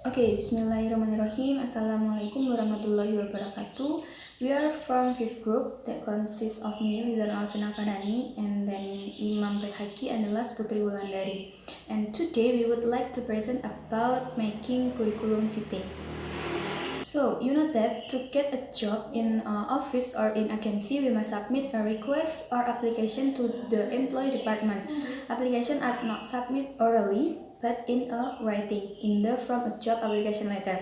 Okay, Bismillahirrahmanirrahim. Assalamualaikum warahmatullahi wabarakatuh. We are from fifth group that consists of me, Lidan Alvina Fadani, and then Imam Berhaki, and the last Putri Wulandari. And today we would like to present about making curriculum vitae. So, you know that to get a job in office or in agency, we must submit a request or application to the employee department. Applications are not submitted orally, but in a writing in the form of job application letter.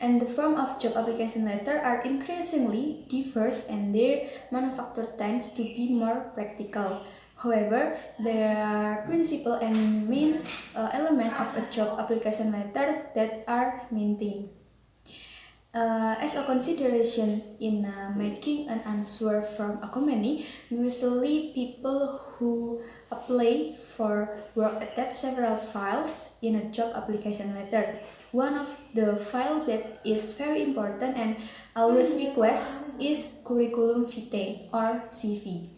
And the form of job application letter are increasingly diverse and their manufacture tends to be more practical. However, there are principal and main element of a job application letter that are maintained. As a consideration in making an answer from a company, usually people who apply for work attach several files in a job application letter. One of the files that is very important and always request is curriculum vitae or CV.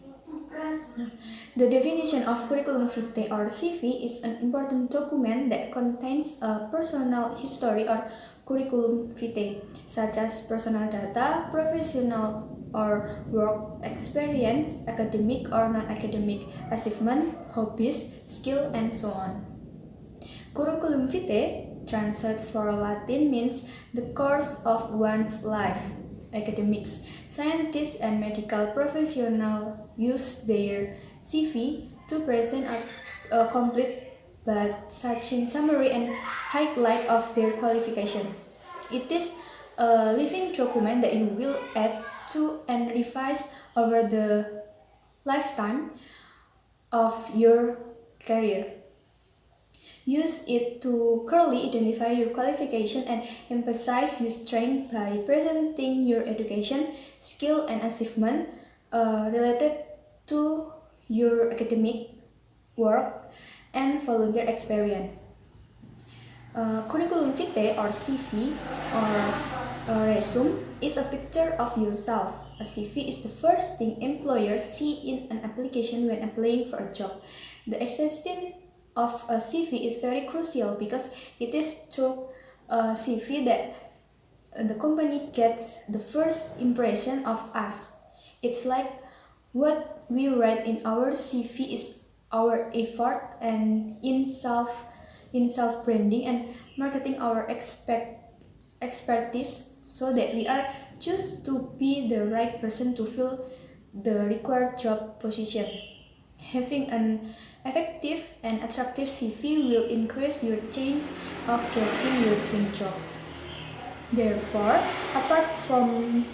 The definition of curriculum vitae or CV is an important document that contains a personal history or curriculum vitae, such as personal data, professional or work experience, academic or non-academic achievement, hobbies, skill, and so on. Curriculum vitae, translated from Latin, means the course of one's life. Academics, scientists, and medical professionals use their CV to present a complete but succinct summary and highlight of their qualification. It is a living document that you will add to and revise over the lifetime of your career. Use it to clearly identify your qualification and emphasize your strength by presenting your education, skill, and achievement related to your academic work and volunteer experience. Curriculum vitae or CV or resume is a picture of yourself. A CV is the first thing employers see in an application when applying for a job. The existence of a CV is very crucial because it is through a CV that the company gets the first impression of us. It's like what we write in our CV is our effort and in self branding and marketing our expertise so that we are choose to be the right person to fill the required job position. Having an effective and attractive CV will increase your chance of getting your dream job. Therefore, apart from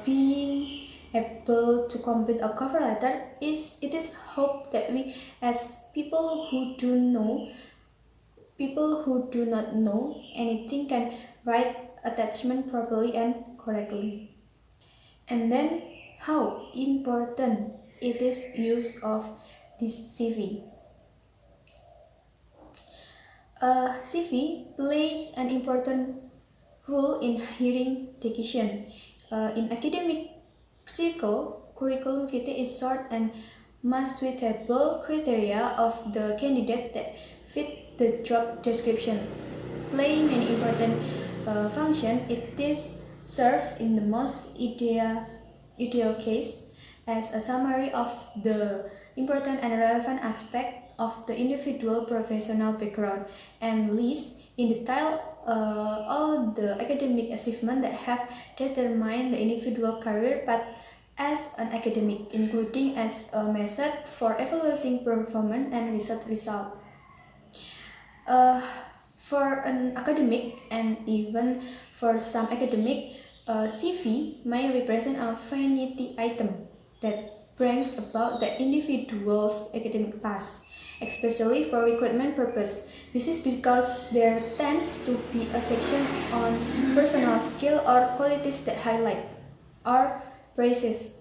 being able to complete a cover letter, it is hoped that we, as people who do not know anything, can write attachment properly and correctly. And then, how important it is use of this CV. CV plays an important role in hiring decision. In academic circle, curriculum vitae is sort and most suitable criteria of the candidate that fit the job description. Playing an important function, it is served in the most ideal case as a summary of the important and relevant aspect of the individual professional background and lists in detail all the academic achievements that have determined the individual career path as an academic, including as a method for evaluating performance and research result. For an academic and even for some academic, CV may represent a vanity item that brings about the individual's academic path, especially for recruitment purpose. This is because there tends to be a section on personal skill or qualities that highlight or praises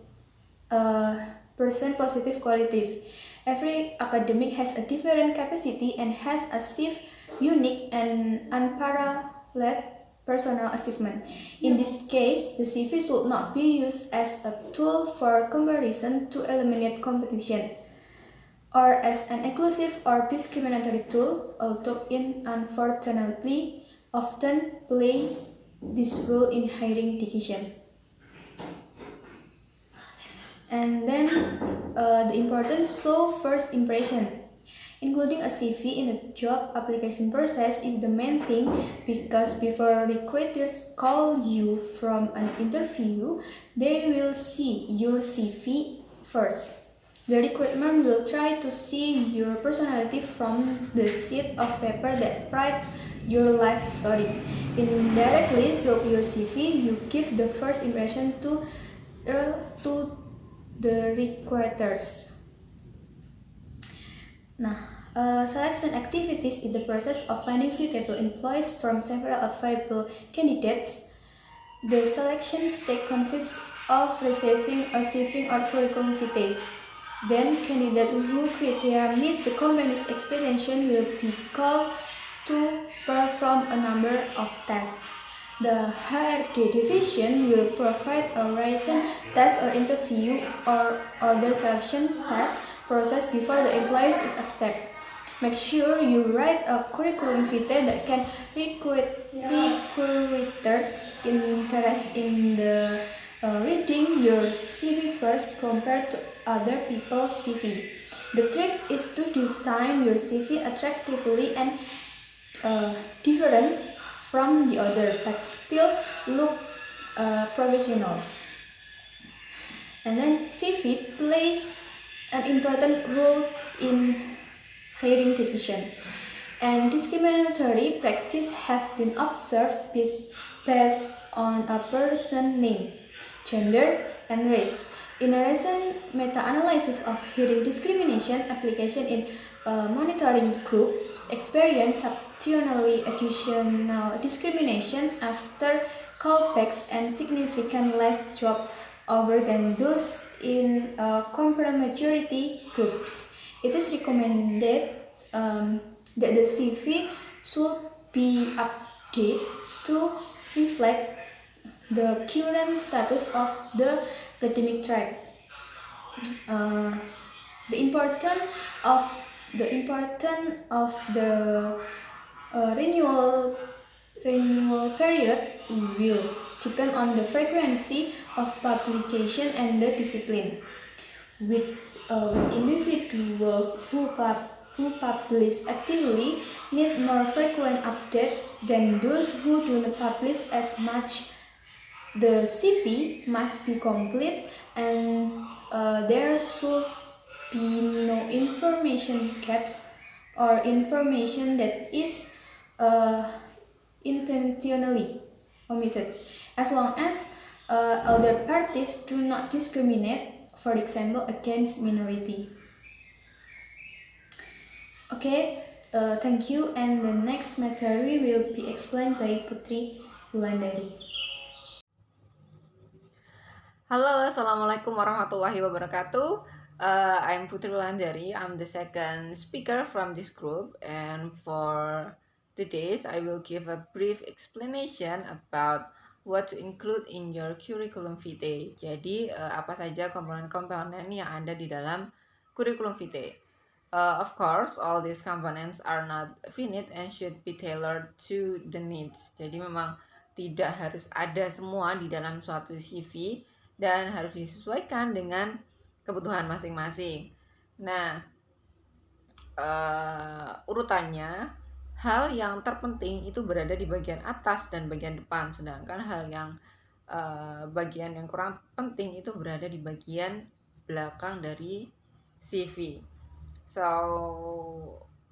a person positive quality. Every academic has a different capacity and has achieved unique and unparalleled personal achievement. In this case, the CV should not be used as a tool for comparison to eliminate competition, or as an exclusive or discriminatory tool, although unfortunately often plays this role in hiring decision. And then the importance first impression. Including a CV in a job application process is the main thing because before recruiters call you from an interview, they will see your CV first. The recruitment will try to see your personality from the sheet of paper that writes your life story. Indirectly, through your CV, you give the first impression to the recruiters. Selection activities is the process of finding suitable employees from several available candidates. The selection stage consists of receiving a CV or curriculum vitae. Then, candidates who criteria meet the company's expectation will be called to perform a number of tests. The HRD division will provide a written test or interview or other selection test process before the employee is accepted. Make sure you write a curriculum vitae that can recruiters interest in the reading your CV first compared to other people's CV. The trick is to design your CV attractively and different from the other, but still look professional. And then CV plays an important role in hiring decision. And discriminatory practice have been observed based on a person's name, gender, and race. In a recent meta-analysis of hiring discrimination application in monitoring groups experienced substantially additional discrimination after callbacks and significant less job over than those in compared majority groups. It is recommended that the CV should be updated to reflect the current status of the academic track. The importance of the renewal period will depend on the frequency of publication and the discipline. With individuals who publish actively need more frequent updates than those who do not publish as much. The CV must be complete and there should be no information gaps or information that is intentionally omitted, as long as other parties do not discriminate, for example, against minority. Okay, thank you. And the next material will be explained by Putri Wulandari. Halo, Assalamualaikum warahmatullahi wabarakatuh. I'm Putri Wulandari. I'm the second speaker from this group, and for today's, I will give a brief explanation about what to include in your curriculum vitae. Jadi, apa saja komponen-komponen yang ada di dalam curriculum vitae. Of course, all these components are not finite and should be tailored to the needs. Jadi, memang tidak harus ada semua di dalam suatu CV, dan harus disesuaikan dengan kebutuhan masing-masing. Nah, urutannya, hal yang terpenting itu berada di bagian atas dan bagian depan, sedangkan hal yang bagian yang kurang penting itu berada di bagian belakang dari CV. So,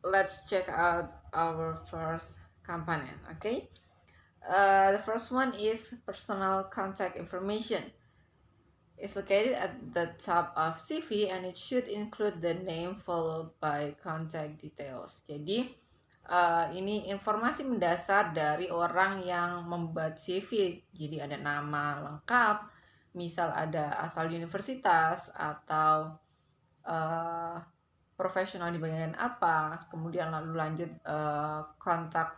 let's check out our first component, okay? The first one is personal contact information. Is located at the top of CV and it should include the name followed by contact details. Jadi ini informasi mendasar dari orang yang membuat CV. Jadi ada nama lengkap, misal ada asal universitas atau profesional di bagian apa, kemudian lalu lanjut kontak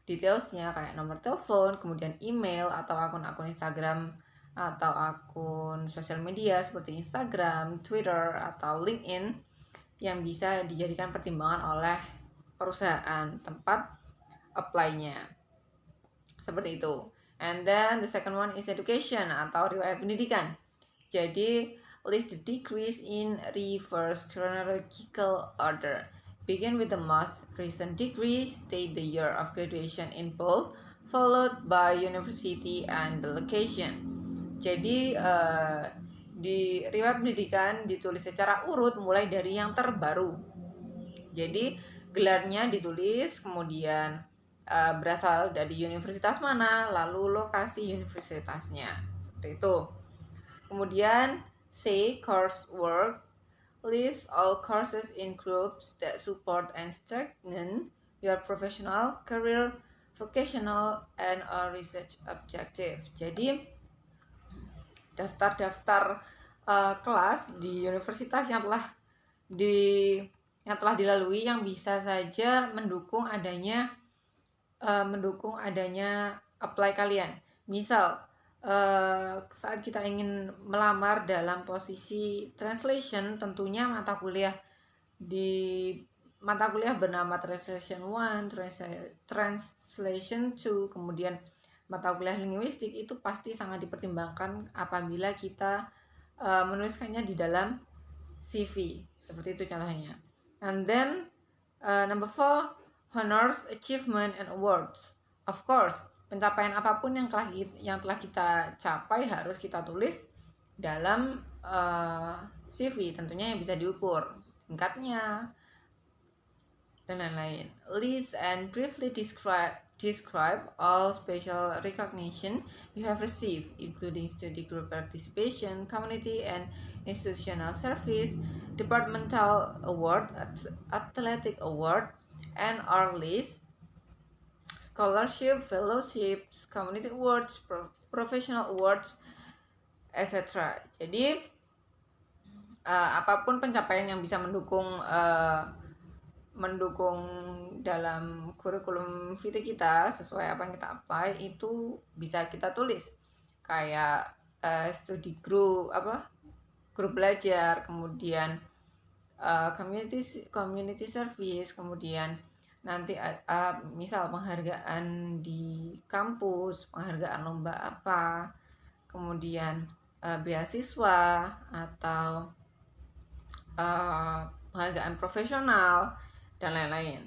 detailsnya kayak nomor telepon, kemudian email atau akun-akun Instagram atau akun sosial media seperti Instagram, Twitter, atau LinkedIn yang bisa dijadikan pertimbangan oleh perusahaan tempat apply-nya. Seperti itu. And then the second one is education atau riwayat pendidikan. Jadi list the degrees in reverse chronological order. Begin with the most recent degree, state the year of graduation in bold, followed by university and the location. Jadi di riwayat pendidikan ditulis secara urut mulai dari yang terbaru. Jadi gelarnya ditulis, kemudian berasal dari universitas mana, lalu lokasi universitasnya. Seperti itu. Kemudian say coursework, list all courses in groups that support and strengthen your professional, career, vocational, and or research objective. Jadi daftar-daftar kelas di universitas yang telah dilalui yang bisa saja mendukung adanya apply kalian. Misal saat kita ingin melamar dalam posisi translation, tentunya mata kuliah bernama Translation 1, Translation 2, kemudian mata kuliah linguistik itu pasti sangat dipertimbangkan apabila kita menuliskannya di dalam CV. Seperti itu contohnya. And then number 4, honors, achievement, and awards. Of course, pencapaian apapun yang telah kita capai harus kita tulis dalam CV, tentunya yang bisa diukur tingkatnya dan lain-lain. List and briefly describe all special recognition you have received, including study group participation, community and institutional service, departmental award, athletic award, and our list, scholarship, fellowships, community awards, professional awards, etc. Jadi apapun pencapaian yang bisa mendukung dalam kurikulum vitae kita sesuai apa yang kita apply itu bisa kita tulis, kayak studi group, grup belajar, kemudian community service, kemudian nanti misal penghargaan di kampus, penghargaan lomba apa, kemudian beasiswa atau penghargaan profesional dan lain-lain.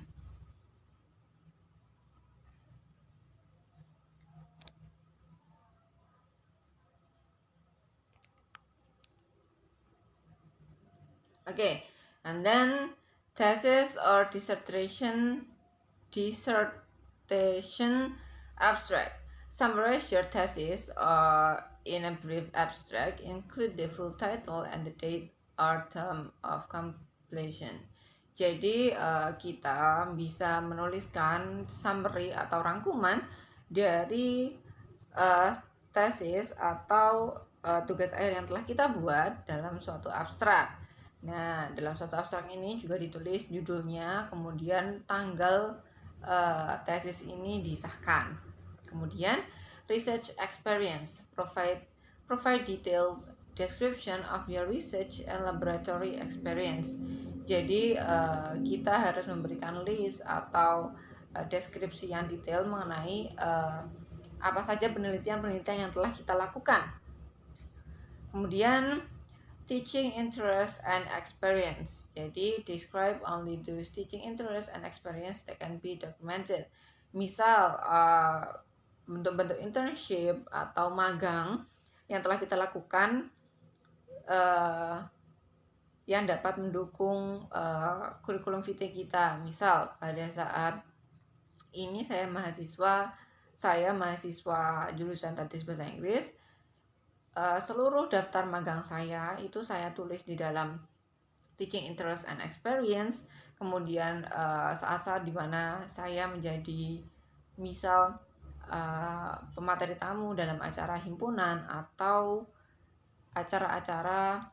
Okay, and then thesis or dissertation abstract. Summarize your thesis in a brief abstract. Include the full title and the date or term of completion. Jadi kita bisa menuliskan summary atau rangkuman dari tesis atau tugas akhir yang telah kita buat dalam suatu abstrak. Nah, dalam suatu abstrak ini juga ditulis judulnya, kemudian tanggal tesis ini disahkan. Kemudian research experience, provide detailed description of your research and laboratory experience. Jadi kita harus memberikan list atau deskripsi yang detail mengenai apa saja penelitian yang telah kita lakukan. Kemudian teaching interest and experience. Jadi describe only those teaching interest and experience that can be documented. Misal bentuk-bentuk internship atau magang yang telah kita lakukan yang dapat mendukung kurikulum vitae kita. Misal pada saat ini saya mahasiswa jurusan Tadis Bahasa Inggris. Seluruh daftar magang saya itu saya tulis di dalam teaching interest and experience. Kemudian saat-saat di mana saya menjadi misal pemateri tamu dalam acara himpunan atau acara-acara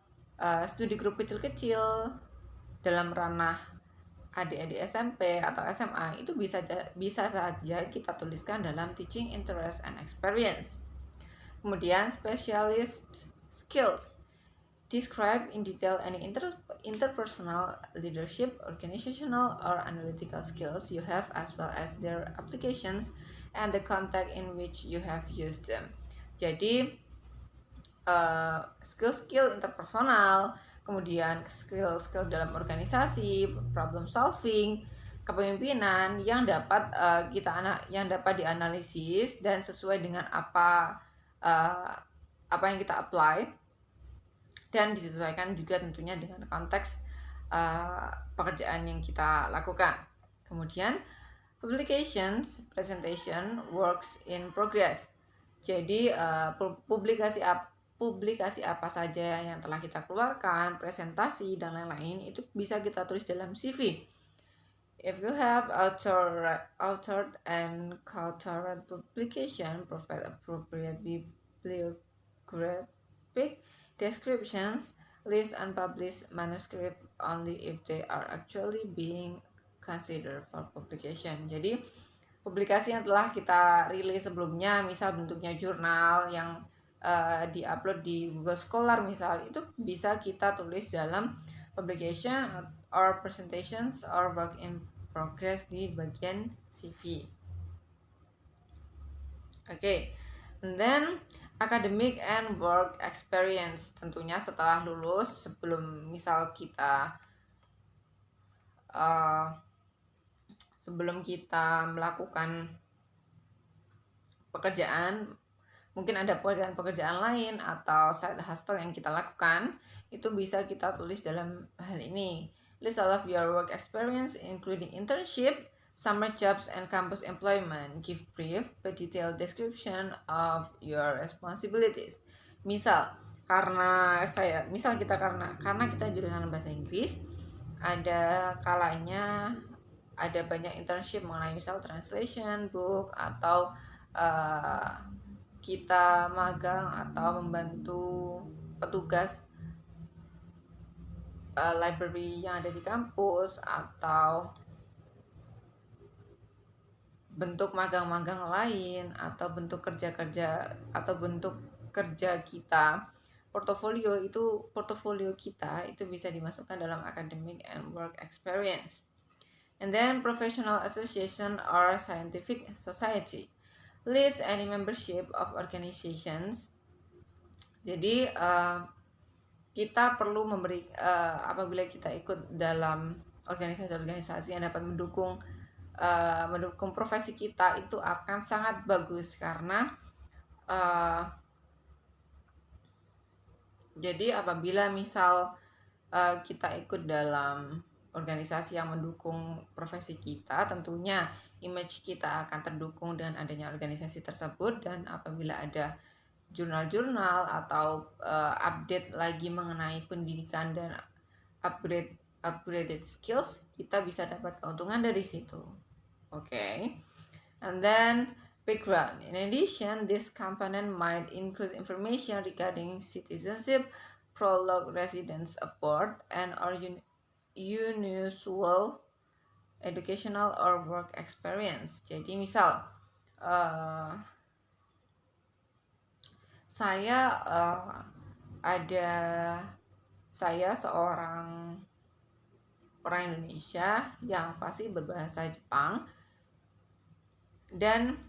studi grup kecil-kecil dalam ranah adik-adik SMP atau SMA, itu bisa saja kita tuliskan dalam teaching interest and experience. Kemudian specialist skills, describe in detail any interpersonal, leadership, organizational or analytical skills you have, as well as their applications and the context in which you have used them. Jadi skill-skill interpersonal, kemudian skill-skill dalam organisasi, problem solving, kepemimpinan yang dapat yang dapat dianalisis dan sesuai dengan apa yang kita apply, dan disesuaikan juga tentunya dengan konteks pekerjaan yang kita lakukan. Kemudian publications, presentation, works in progress. Jadi publikasi apa saja yang telah kita keluarkan, presentasi dan lain-lain itu bisa kita tulis dalam CV. If you have authored and co-authored publication, provide appropriate bibliographic descriptions, list unpublished manuscript only if they are actually being considered for publication. Jadi publikasi yang telah kita rilis sebelumnya, misal bentuknya jurnal yang di-upload di Google Scholar misal, itu bisa kita tulis dalam publication or presentations or work in progress di bagian CV. Okay. And then academic and work experience, tentunya setelah lulus, sebelum misal kita melakukan pekerjaan, mungkin ada pekerjaan lain atau side hustle yang kita lakukan, itu bisa kita tulis dalam hal ini. List all of your work experience including internship, summer jobs, and campus employment. Give brief but detailed description of your responsibilities. Misal karena kita jurusan bahasa Inggris, ada kalanya ada banyak internship mengenai misal translation book atau kita magang atau membantu petugas library yang ada di kampus, atau bentuk magang-magang lain, atau bentuk kerja kita, portofolio kita itu bisa dimasukkan dalam academic and work experience. And then professional association or scientific society. List any membership of organizations. Jadi kita perlu memberi apabila kita ikut dalam organisasi-organisasi yang dapat mendukung profesi kita, itu akan sangat bagus karena jadi apabila misal kita ikut dalam organisasi yang mendukung profesi kita, tentunya image kita akan terdukung dengan adanya organisasi tersebut. Dan apabila ada jurnal-jurnal atau update lagi mengenai pendidikan dan upgraded skills, kita bisa dapat keuntungan dari situ. Okay. And then background. In addition, this component might include information regarding citizenship, prologue, residence abroad, and or unusual educational or work experience. Jadi misal saya seorang orang Indonesia yang fasih berbahasa Jepang dan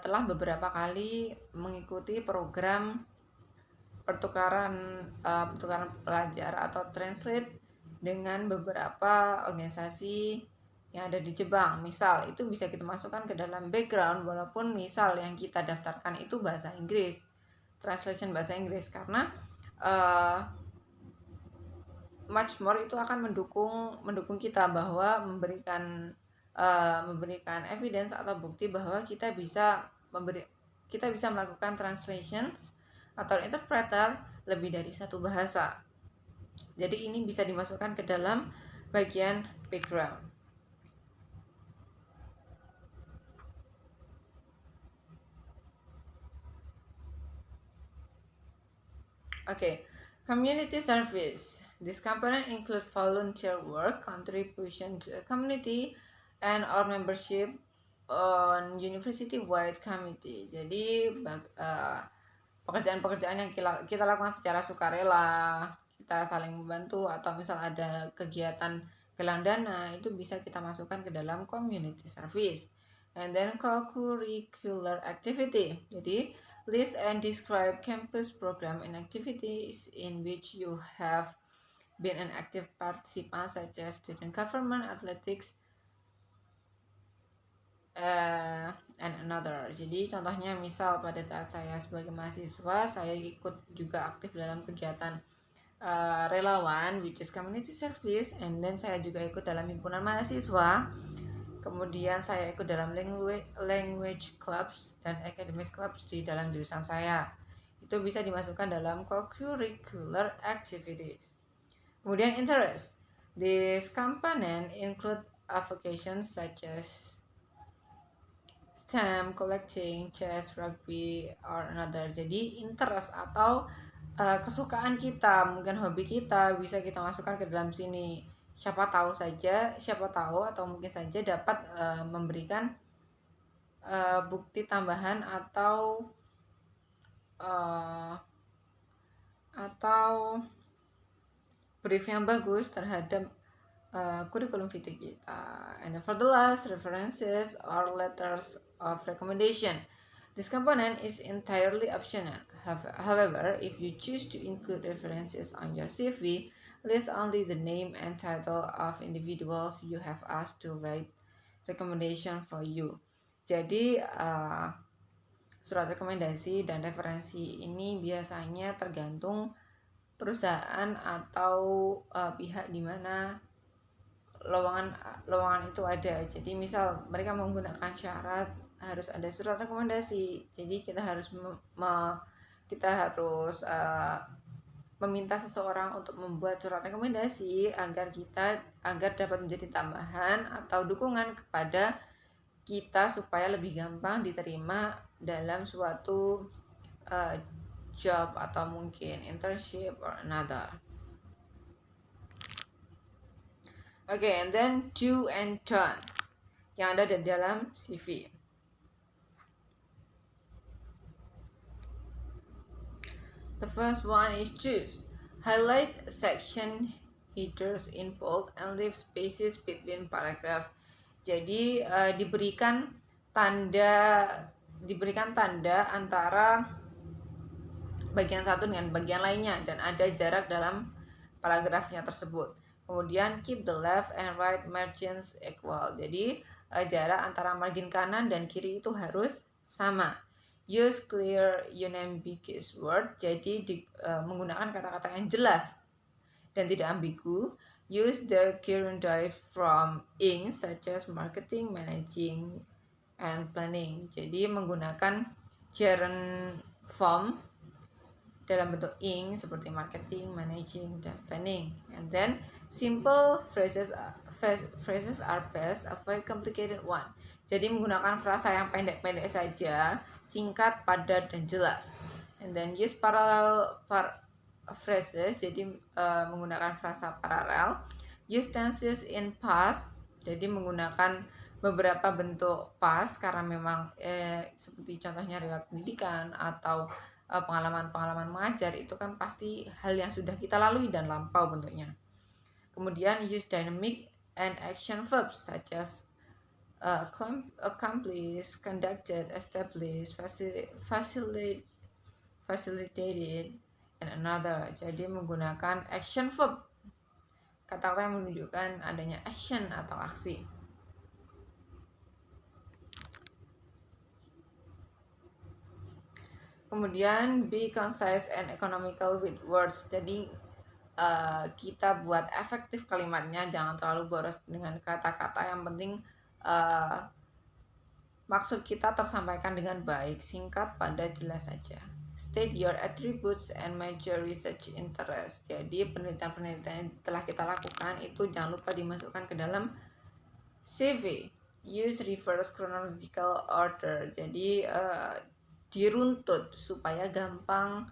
telah beberapa kali mengikuti program pertukaran pelajar atau translate dengan beberapa organisasi yang ada di Jepang. Misal itu bisa kita masukkan ke dalam background, walaupun misal yang kita daftarkan itu bahasa Inggris, translation bahasa Inggris, karena much more itu akan mendukung kita bahwa memberikan evidence atau bukti bahwa kita bisa melakukan translations atau interpreter lebih dari satu bahasa. Jadi ini bisa dimasukkan ke dalam bagian background. Okay, community service. This component include volunteer work, contribution to a community, and or membership on university-wide committee. Jadi pekerjaan-pekerjaan yang kita lakukan secara sukarela, kita saling membantu, atau misal ada kegiatan galang dana, itu bisa kita masukkan ke dalam community service. And then co-curricular activity. Jadi list and describe campus program and activities in which you have been an active participant, such as student government, athletics, and another. Jadi contohnya misal pada saat saya sebagai mahasiswa, saya ikut juga aktif dalam kegiatan relawan, which is community service, and then saya juga ikut dalam himpunan mahasiswa. Kemudian saya ikut dalam language clubs dan academic clubs di dalam jurusan saya. Itu bisa dimasukkan dalam co-curricular activities. Kemudian interest. This component include avocations such as stamp collecting, chess, rugby, or another. Jadi interest atau kesukaan kita, mungkin hobi kita bisa kita masukkan ke dalam sini. Siapa tahu atau mungkin saja dapat memberikan bukti tambahan atau brief yang bagus terhadap kurikulum vitae kita. And for the last, references or letters of recommendation. This component is entirely optional. However, if you choose to include references on your CV, list only the name and title of individuals you have asked to write recommendation for you. Jadi surat rekomendasi dan referensi ini biasanya tergantung perusahaan atau pihak di mana lowongan itu ada. Jadi misal mereka menggunakan syarat harus ada surat rekomendasi, jadi kita harus meminta seseorang untuk membuat surat rekomendasi agar dapat menjadi tambahan atau dukungan kepada kita supaya lebih gampang diterima dalam suatu job atau mungkin internship or another. Okay, and then do and don'ts yang ada di dalam CV. The first one is choose. Highlight section headers in bold and leave spaces between paragraph. Jadi diberikan tanda antara bagian satu dengan bagian lainnya dan ada jarak dalam paragrafnya tersebut. Kemudian keep the left and right margins equal. Jadi jarak antara margin kanan dan kiri itu harus sama. Use clear unambiguous word. Jadi menggunakan kata-kata yang jelas dan tidak ambigu. Use the gerundive from ing such as marketing, managing, and planning. Jadi menggunakan gerund form dalam bentuk ing seperti marketing, managing, dan planning. And then simple phrases are best, avoid complicated one. Jadi menggunakan frasa yang pendek-pendek saja, singkat, padat, dan jelas. And then use parallel phrases, jadi menggunakan frasa paralel. Use tenses in past, jadi menggunakan beberapa bentuk past karena memang seperti contohnya riwayat pendidikan atau pengalaman mengajar itu kan pasti hal yang sudah kita lalui dan lampau bentuknya. Kemudian use dynamic and action verbs such as accomplish, conducted, established, facilitated, and another. Jadi menggunakan action verb, kata-kata yang menunjukkan adanya action atau aksi. Kemudian be concise and economical with words. Jadi kita buat efektif kalimatnya, jangan terlalu boros dengan kata-kata. Yang penting maksud kita tersampaikan dengan baik, singkat, padat, jelas saja. State your attributes and major research interest. Jadi penelitian-penelitian yang telah kita lakukan itu jangan lupa dimasukkan ke dalam CV. Use reverse chronological order. Jadi diruntut supaya gampang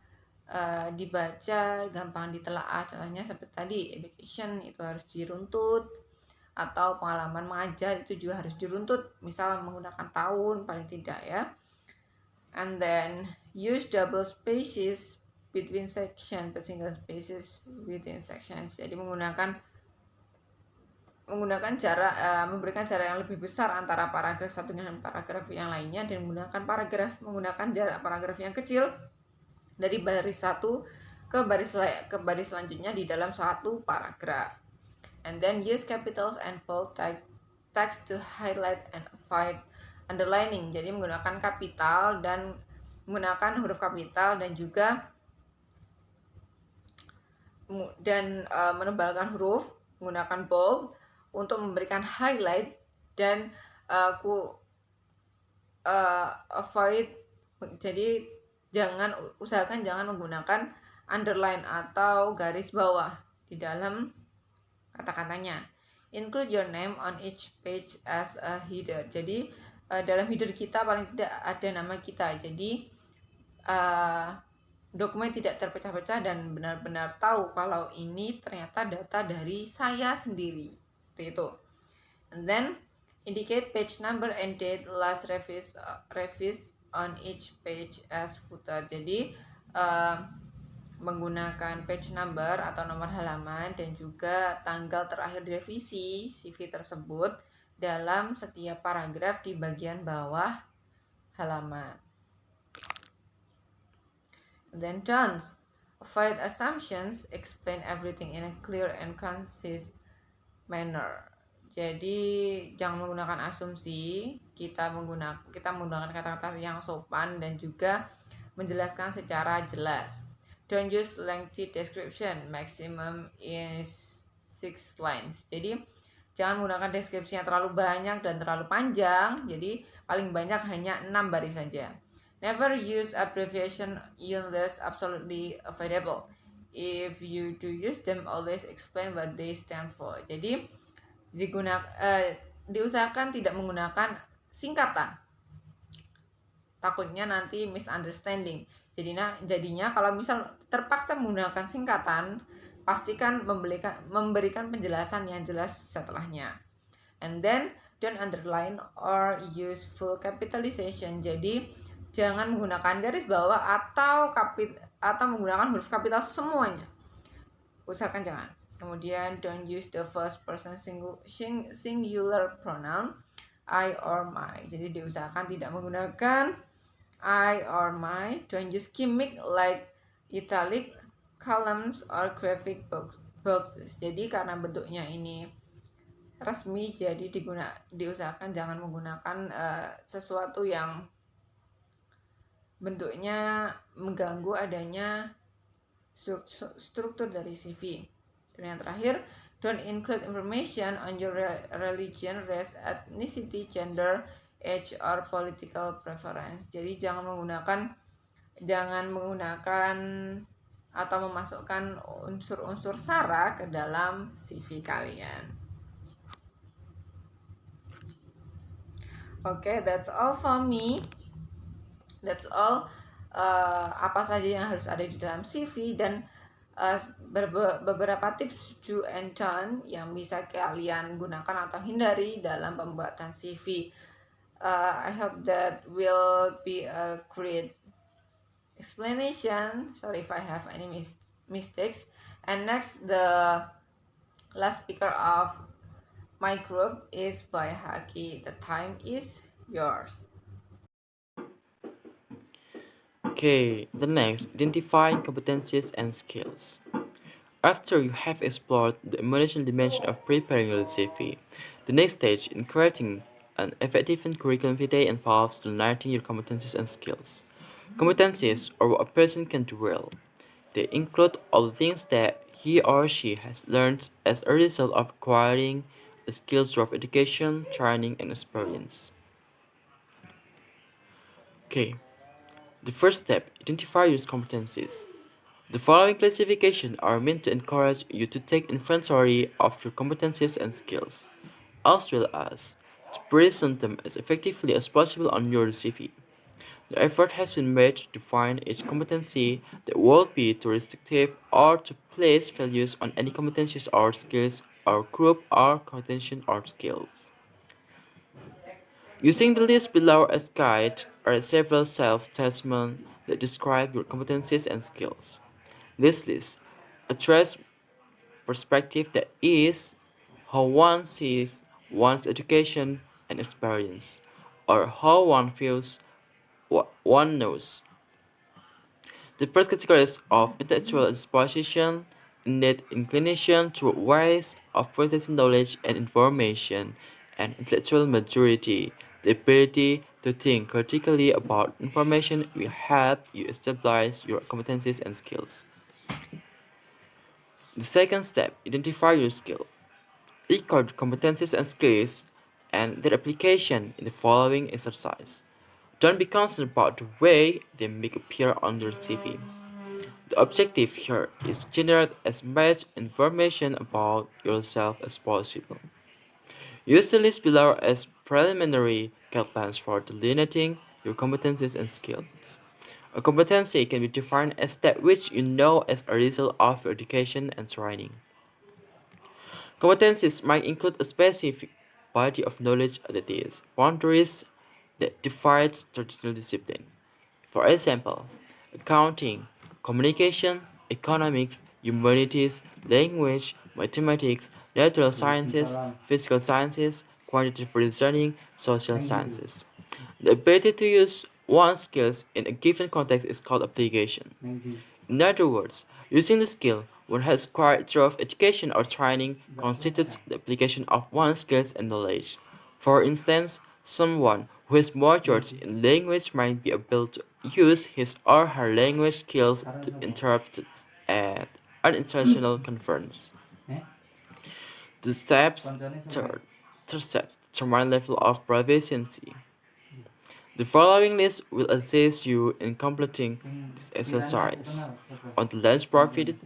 dibaca, gampang ditelaah. Contohnya seperti tadi, education itu harus diruntut, atau pengalaman mengajar itu juga harus diruntut, misal menggunakan tahun paling tidak ya. And then use double spaces between section but single spaces within sections. Jadi menggunakan memberikan jarak yang lebih besar antara paragraf satu dengan paragraf yang lainnya, dan menggunakan jarak paragraf yang kecil dari baris satu ke baris selanjutnya di dalam satu paragraf. And then use capitals and bold text to highlight and avoid underlining. Jadi menggunakan kapital dan menggunakan huruf kapital dan juga menebalkan huruf, menggunakan bold untuk memberikan highlight dan avoid. Jadi usahakan jangan menggunakan underline atau garis bawah di dalam kata-katanya. Include your name on each page as a header. Jadi dalam header kita paling tidak ada nama kita. Jadi dokumen tidak terpecah-pecah dan benar-benar tahu kalau ini ternyata data dari saya sendiri. Seperti itu. And then indicate page number and date last revised on each page as footer. Jadi menggunakan page number atau nomor halaman dan juga tanggal terakhir direvisi CV tersebut dalam setiap paragraf di bagian bawah halaman. And then don'ts. Avoid assumptions, explain everything in a clear and concise manner. Jadi jangan menggunakan asumsi, kita menggunakan kata-kata yang sopan dan juga menjelaskan secara jelas. Don't use lengthy description, maximum is 6 lines. Jadi jangan menggunakan deskripsi yang terlalu banyak dan terlalu panjang, jadi paling banyak hanya 6 baris saja. Never use abbreviation unless absolutely available. If you do use them, always explain what they stand for. Jadi diusahakan tidak menggunakan singkatan, takutnya nanti misunderstanding. Jadinya kalau misal terpaksa menggunakan singkatan, pastikan memberikan penjelasan yang jelas setelahnya. And then don't underline or use full capitalization. Jadi jangan menggunakan garis bawah atau menggunakan huruf kapital semuanya. Usahakan jangan. Kemudian don't use the first person singular pronoun I or my. Jadi diusahakan tidak menggunakan I or my. Don't use gimmick like italic, columns, or graphic boxes. Jadi karena bentuknya ini resmi, jadi diusahakan jangan menggunakan sesuatu yang bentuknya mengganggu adanya struktur dari CV. Dan yang terakhir, don't include information on your religion, race, ethnicity, gender, age, or political preference. Jadi jangan menggunakan atau memasukkan unsur-unsur SARA ke dalam CV kalian. Okay, that's all for me. That's all apa saja yang harus ada di dalam CV dan beberapa tips do and don't yang bisa kalian gunakan atau hindari dalam pembuatan CV. I hope that will be a great explanation. Sorry if I have any mistakes. And next, the last speaker of my group is by Haki. The time is yours. Okay, the next, identifying competencies and skills. After you have explored the emotional dimension of preparing your CV, the next stage in creating an effective curriculum vitae involves delineating your competencies and skills. Competencies are what a person can do well. They include all the things that he or she has learned as a result of acquiring the skills through education, training, and experience. Okay, the first step, identify your competencies. The following classifications are meant to encourage you to take inventory of your competencies and skills, as well as to present them as effectively as possible on your CV. The effort has been made to define each competency that will be too restrictive or to place values on any competencies or skills or group or competency or skills. Using the list below as guide are several self-assessments that describe your competencies and skills. This list addresses perspective that is how one sees one's education and experience, or how one feels what one knows. The first categories of intellectual disposition, innate inclination toward ways of processing knowledge and information, and intellectual maturity, the ability to think critically about information will help you establish your competencies and skills. The second step, identify your skill. Record competencies and skills and their application in the following exercise. Don't be concerned about the way they may appear on your CV. The objective here is to generate as much information about yourself as possible. Use the list below as preliminary guidelines for delineating your competencies and skills. A competency can be defined as that which you know as a result of your education and training. Competencies might include a specific body of knowledge that is boundaries that define traditional discipline. For example, accounting, communication, economics, humanities, language, mathematics, natural sciences, physical sciences, quantitative reasoning, social sciences. The ability to use one's skills in a given context is called application. In other words, using the skill one has acquired through education or training constitutes the application of one's skills and knowledge. For instance, someone who is matured in language might be able to use his or her language skills to interrupt at an international conference. The steps third step determine level of proficiency. The following list will assist you in completing this exercise. On the lens provided,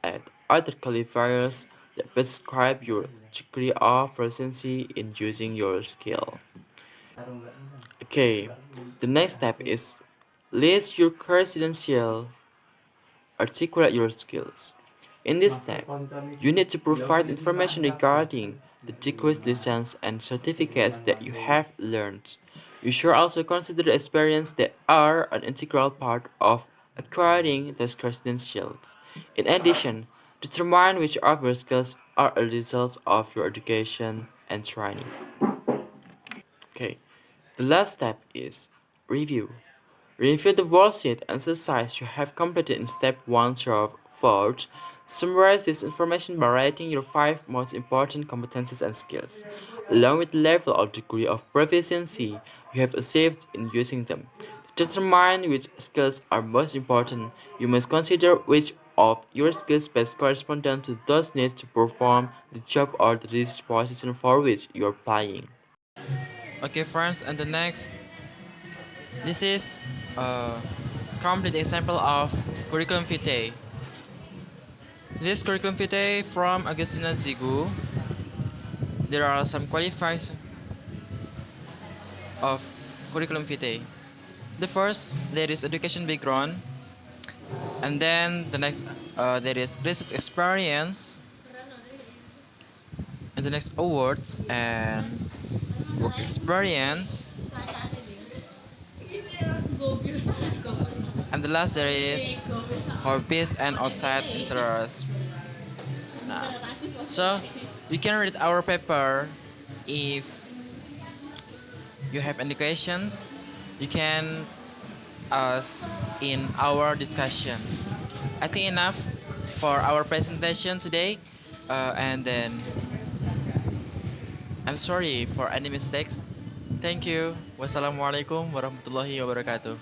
add other qualifiers that describe your degree of proficiency in using your skill. Okay, the next step is list your credential, articulate your skills. In this step, you need to provide information regarding the degrees, license, and certificates that you have learned. You should also consider the experience that are an integral part of acquiring those credentials. In addition, determine which of your skills are a result of your education and training. Okay, the last step is review. Review the worksheet and exercise you have completed in step 1 through 4. Summarize this information by writing your 5 most important competencies and skills, along with the level or degree of proficiency you have achieved in using them. To determine which skills are most important, you must consider which of your skills best correspond to those needs to perform the job or the position for which you are applying. Okay, friends, and the next, this is a complete example of curriculum vitae. This curriculum vitae from Agustina Zigu. There are some qualifiers of curriculum vitae. The first, there is education background, and then the next, there is research experience, and the next awards and work experience, and the last there is hobbies and outside interests. Now, so you can read our paper. If you have any questions, you can ask in our discussion. I think enough for our presentation today, and then I'm sorry for any mistakes. Thank you. Wassalamualaikum warahmatullahi wabarakatuh.